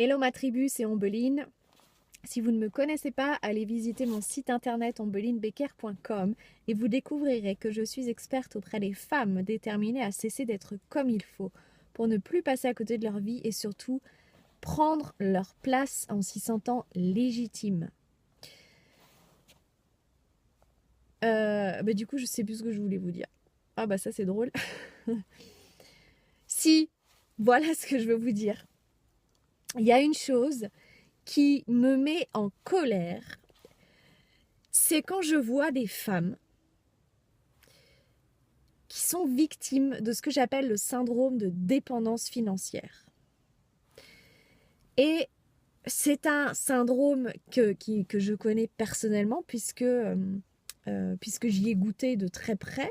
Hello ma tribu, c'est Ombeline. Si vous ne me connaissez pas, allez visiter mon site internet ombelinebecker.com et vous découvrirez que je suis experte auprès des femmes déterminées à cesser d'être comme il faut pour ne plus passer à côté de leur vie et surtout prendre leur place en s'y sentant légitime. Du coup, je sais plus ce que je voulais vous dire. Ah bah ça c'est drôle. Si, voilà ce que je veux vous dire. Il y a une chose qui me met en colère, c'est quand je vois des femmes qui sont victimes de ce que j'appelle le syndrome de dépendance financière. Et c'est un syndrome que je connais personnellement puisque j'y ai goûté de très près.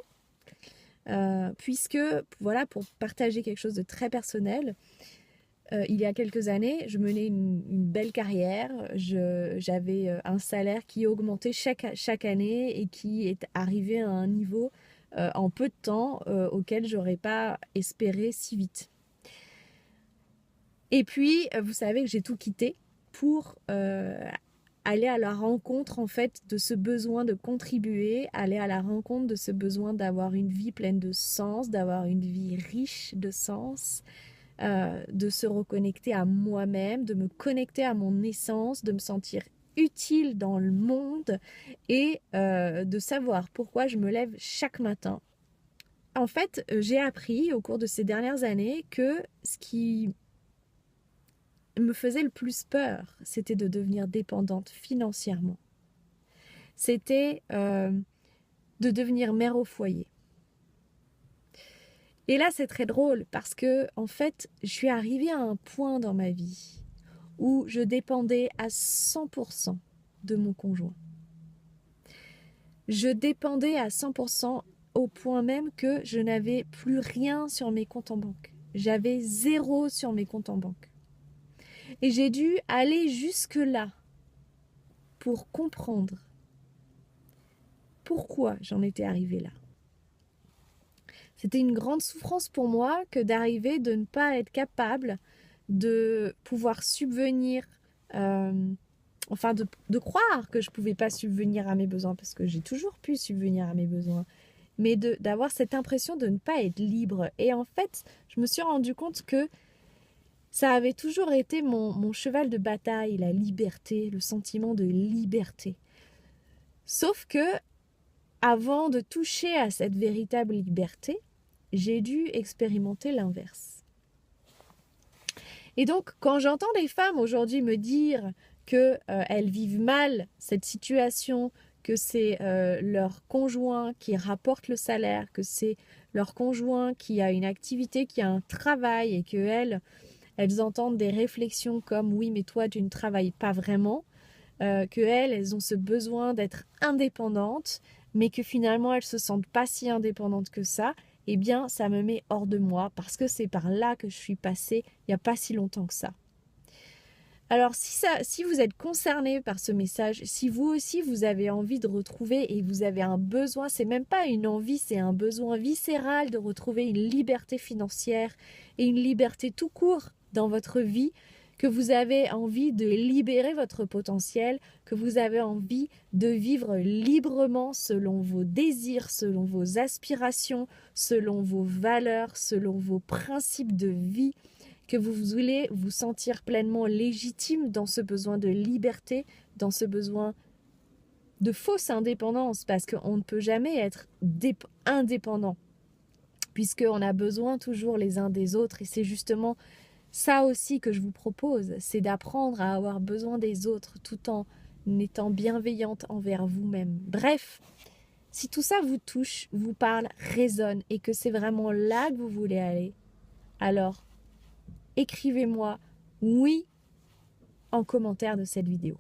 Puisque, voilà, pour partager quelque chose de très personnel, il y a quelques années, je menais une belle carrière. J'avais un salaire qui augmentait chaque année et qui est arrivé à un niveau en peu de temps auquel j'aurais pas espéré si vite. Et puis, vous savez que j'ai tout quitté pour aller à la rencontre en fait de ce besoin de contribuer, aller à la rencontre de ce besoin d'avoir une vie pleine de sens, d'avoir une vie riche de sens, de se reconnecter à moi-même, de me connecter à mon essence, de me sentir utile dans le monde et de savoir pourquoi je me lève chaque matin. En fait, j'ai appris au cours de ces dernières années que ce qui me faisait le plus peur, c'était de devenir dépendante financièrement. C'était de devenir mère au foyer. Et là, c'est très drôle parce que, en fait, je suis arrivée à un point dans ma vie où je dépendais à 100% de mon conjoint. Je dépendais à 100% au point même que je n'avais plus rien sur mes comptes en banque. J'avais 0 sur mes comptes en banque. Et j'ai dû aller jusque-là pour comprendre pourquoi j'en étais arrivée là. C'était une grande souffrance pour moi que d'arriver de ne pas être capable de pouvoir subvenir, de croire que je ne pouvais pas subvenir à mes besoins, parce que j'ai toujours pu subvenir à mes besoins, mais d'avoir cette impression de ne pas être libre. Et en fait, je me suis rendu compte que ça avait toujours été mon cheval de bataille, la liberté, le sentiment de liberté. Sauf que, avant de toucher à cette véritable liberté, j'ai dû expérimenter l'inverse. Et donc, quand j'entends des femmes aujourd'hui me dire qu'elles vivent mal cette situation, que c'est leur conjoint qui rapporte le salaire, que c'est leur conjoint qui a une activité, qui a un travail et qu'elles entendent des réflexions comme « oui, mais toi, tu ne travailles pas vraiment », qu'elles ont ce besoin d'être indépendantes, mais que finalement, elles ne se sentent pas si indépendantes que ça, eh bien, ça me met hors de moi parce que c'est par là que je suis passée il n'y a pas si longtemps que ça. Alors, si vous êtes concerné par ce message, si vous aussi vous avez envie de retrouver et vous avez un besoin, c'est même pas une envie, c'est un besoin viscéral de retrouver une liberté financière et une liberté tout court dans votre vie, que vous avez envie de libérer votre potentiel, que vous avez envie de vivre librement selon vos désirs, selon vos aspirations, selon vos valeurs, selon vos principes de vie, que vous voulez vous sentir pleinement légitime dans ce besoin de liberté, dans ce besoin de fausse indépendance, parce qu'on ne peut jamais être indépendant, puisqu'on a besoin toujours les uns des autres, et c'est justement ça aussi que je vous propose, c'est d'apprendre à avoir besoin des autres tout en étant bienveillante envers vous-même. Bref, si tout ça vous touche, vous parle, résonne, et que c'est vraiment là que vous voulez aller, alors écrivez-moi oui en commentaire de cette vidéo.